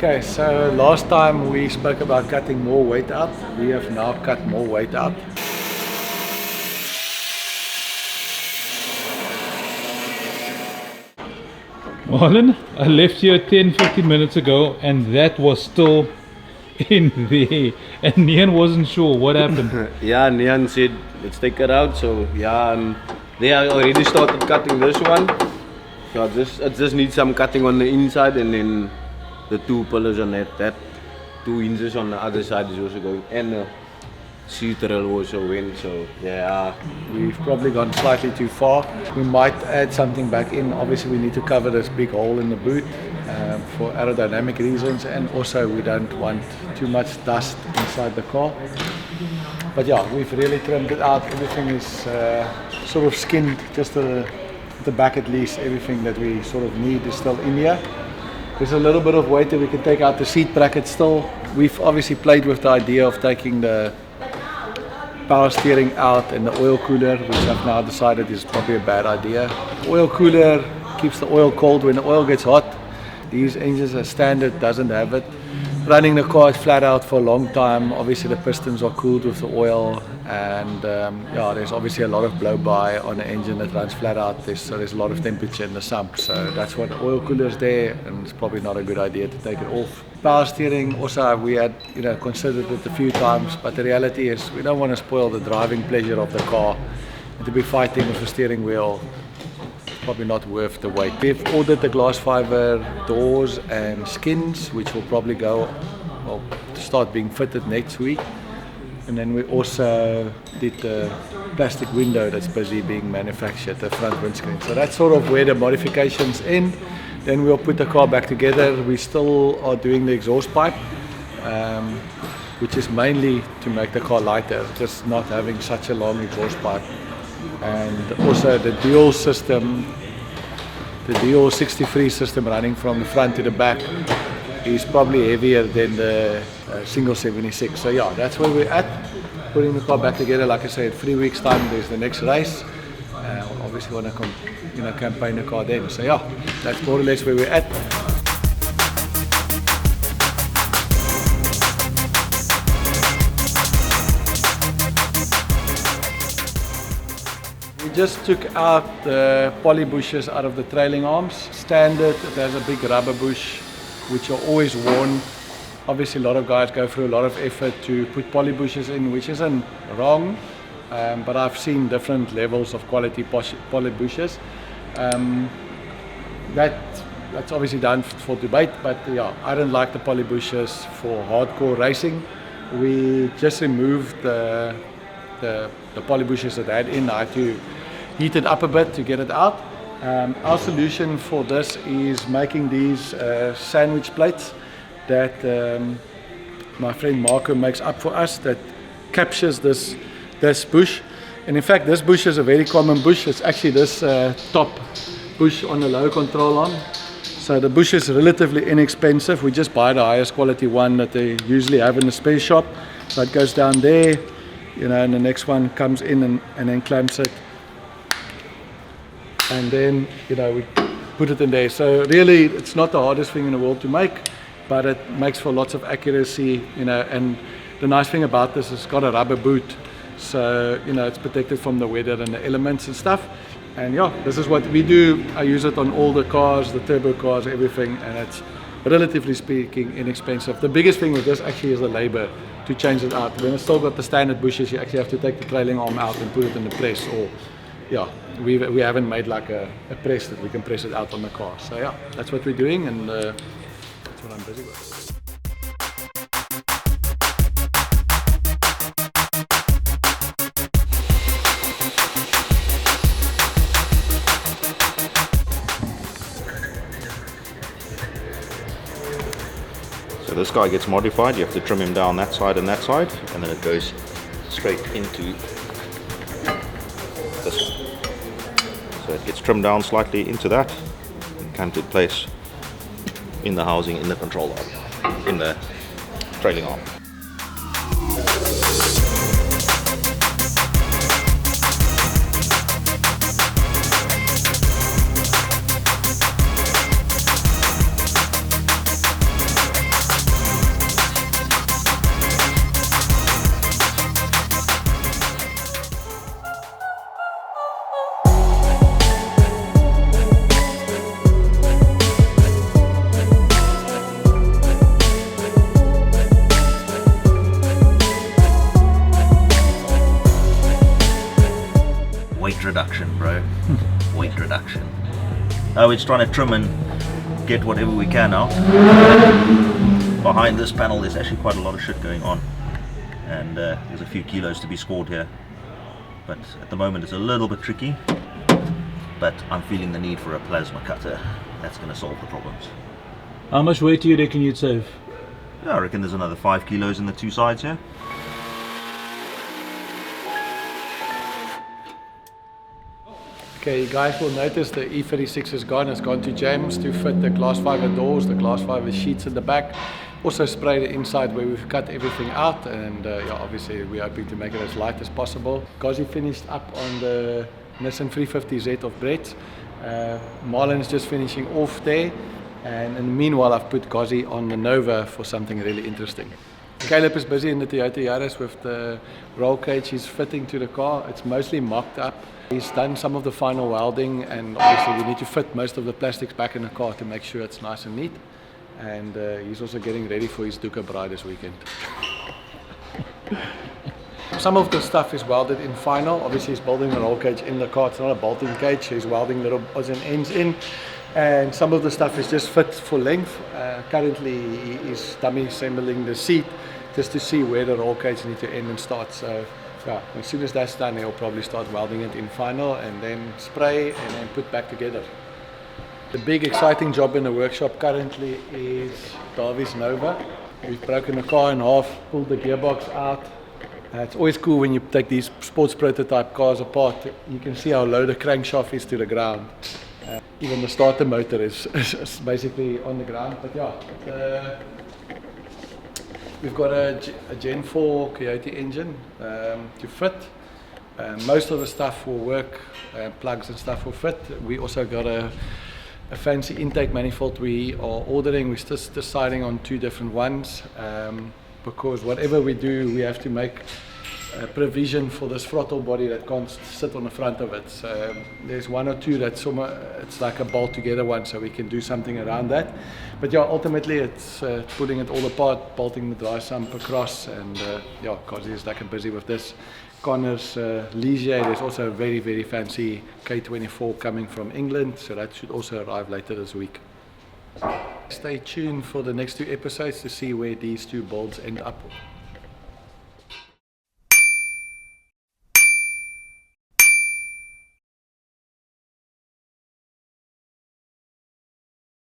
Okay, so last time we spoke about cutting more weight out. We have now cut more weight out. Marlon, I left here 10-15 minutes ago and that was still in there and Nian wasn't sure what happened. Yeah, Nian said let's take it out, so yeah, they already started cutting this one. So it just needs some cutting on the inside, and then the two pillars on that 2 hinges on the other side is also going, and the seat rail also went, so yeah. We've probably gone slightly too far. We might add something back in. Obviously we need to cover this big hole in the boot for aerodynamic reasons, and also we don't want too much dust inside the car. But yeah, we've really trimmed it out. Everything is sort of skinned, just the back at least. Everything that we sort of need is still in here. There's a little bit of weight that we can take out the seat bracket still. We've obviously played with the idea of taking the power steering out and the oil cooler, which I've now decided is probably a bad idea. The oil cooler keeps the oil cold when the oil gets hot. These engines as standard doesn't have it. Running the car is flat out for a long time. Obviously the pistons are cooled with the oil, and yeah, there's obviously a lot of blow by on the engine that runs flat out. So there's a lot of temperature in the sump, so that's why the oil cooler is there, and it's probably not a good idea to take it off. Power steering also, we had considered it a few times, but the reality is we don't want to spoil the driving pleasure of the car, and to be fighting with the steering wheel, probably not worth the wait. We've ordered the glass fiber doors and skins, which will probably start being fitted next week. And then we also did the plastic window that's busy being manufactured, the front windscreen. So that's sort of where the modifications end. Then we'll put the car back together. We still are doing the exhaust pipe, which is mainly to make the car lighter, just not having such a long exhaust pipe. And also the dual system, the dual 63 system running from the front to the back is probably heavier than the single 76. So yeah, that's where we're at, putting the car back together. Like I said, 3 weeks time there's the next race. Obviously want to campaign the car then. So yeah, that's more or less where we're at. Just took out the poly bushes out of the trailing arms. Standard, it has a big rubber bush which are always worn. Obviously a lot of guys go through a lot of effort to put poly bushes in, which isn't wrong, but I've seen different levels of quality poly bushes. That's obviously done for debate, but yeah, I don't like the poly bushes for hardcore racing. We just removed the poly bushes that I had in. I had to heat it up a bit to get it out. Our solution for this is making these sandwich plates that my friend Marco makes up for us, that captures this bush. And in fact this bush is a very common bush. It's actually this top bush on the low control arm. So the bush is relatively inexpensive. We just buy the highest quality one that they usually have in the spare shop. So it goes down there, and the next one comes in and then clamps it. And then, we put it in there. So really, it's not the hardest thing in the world to make, but it makes for lots of accuracy, and the nice thing about this is it's got a rubber boot. So, it's protected from the weather and the elements and stuff. And yeah, this is what we do. I use it on all the cars, the turbo cars, everything, and it's relatively speaking inexpensive. The biggest thing with this actually is the labor to change it out. When it's still got the standard bushes, you actually have to take the trailing arm out and put it in the press, or yeah, we haven't made like a press that we can press it out on the car. So yeah, that's what we're doing, and that's what I'm busy with. So this guy gets modified. You have to trim him down that side and that side, and then it goes straight into this one. So it gets trimmed down slightly into that and canted place in the housing, in the control arm, in the trailing arm. weight reduction, bro. Weight reduction. Now we're just trying to trim and get whatever we can out. Behind this panel there's actually quite a lot of shit going on, and there's a few kilos to be scored here, but at the moment it's a little bit tricky, but I'm feeling the need for a plasma cutter. That's going to solve the problems. How much weight do you reckon you'd save? Yeah, I reckon there's another 5 kilos in the two sides here. Okay, you guys will notice the E36 is gone. It's gone to James to fit the glass fiber doors, the glass fiber sheets in the back. Also spray the inside where we've cut everything out, and yeah, obviously we're hoping to make it as light as possible. Gazi finished up on the Nissan 350Z of Brett's. Marlon's just finishing off there, and in the meanwhile I've put Gazi on the Nova for something really interesting. Caleb is busy in the Toyota Yaris with the roll cage he's fitting to the car. It's mostly mocked up. He's done some of the final welding, and obviously we need to fit most of the plastics back in the car to make sure it's nice and neat. And he's also getting ready for his Duca Bride this weekend. Some of the stuff is welded in final. Obviously he's building the roll cage in the car. It's not a bolting cage. He's welding little odds and ends in. And some of the stuff is just fit for length. Currently he is dummy assembling the seat just to see where the roll cage needs to end and start. So yeah, as soon as that's done, he'll probably start welding it in final and then spray and then put back together. The big exciting job in the workshop currently is Dawie's Nova. We've broken the car in half, pulled the gearbox out. It's always cool when you take these sports prototype cars apart. You can see how low the crankshaft is to the ground. Even the starter motor is basically on the ground. But yeah, we've got a Gen 4 Coyote engine to fit. Most of the stuff will work, plugs and stuff will fit. We also got a fancy intake manifold we are ordering. We're just deciding on 2 different ones, because whatever we do, we have to make provision for this throttle body that can't sit on the front of it. So there's 1 or 2 that's it's like a bolt together one, so we can do something around that. But yeah, ultimately it's pulling it all apart, bolting the dry sump across, and yeah, Gazi is like busy with this. Connor's Ligier, there's also a very, very fancy K24 coming from England, so that should also arrive later this week. Stay tuned for the next 2 episodes to see where these 2 builds end up.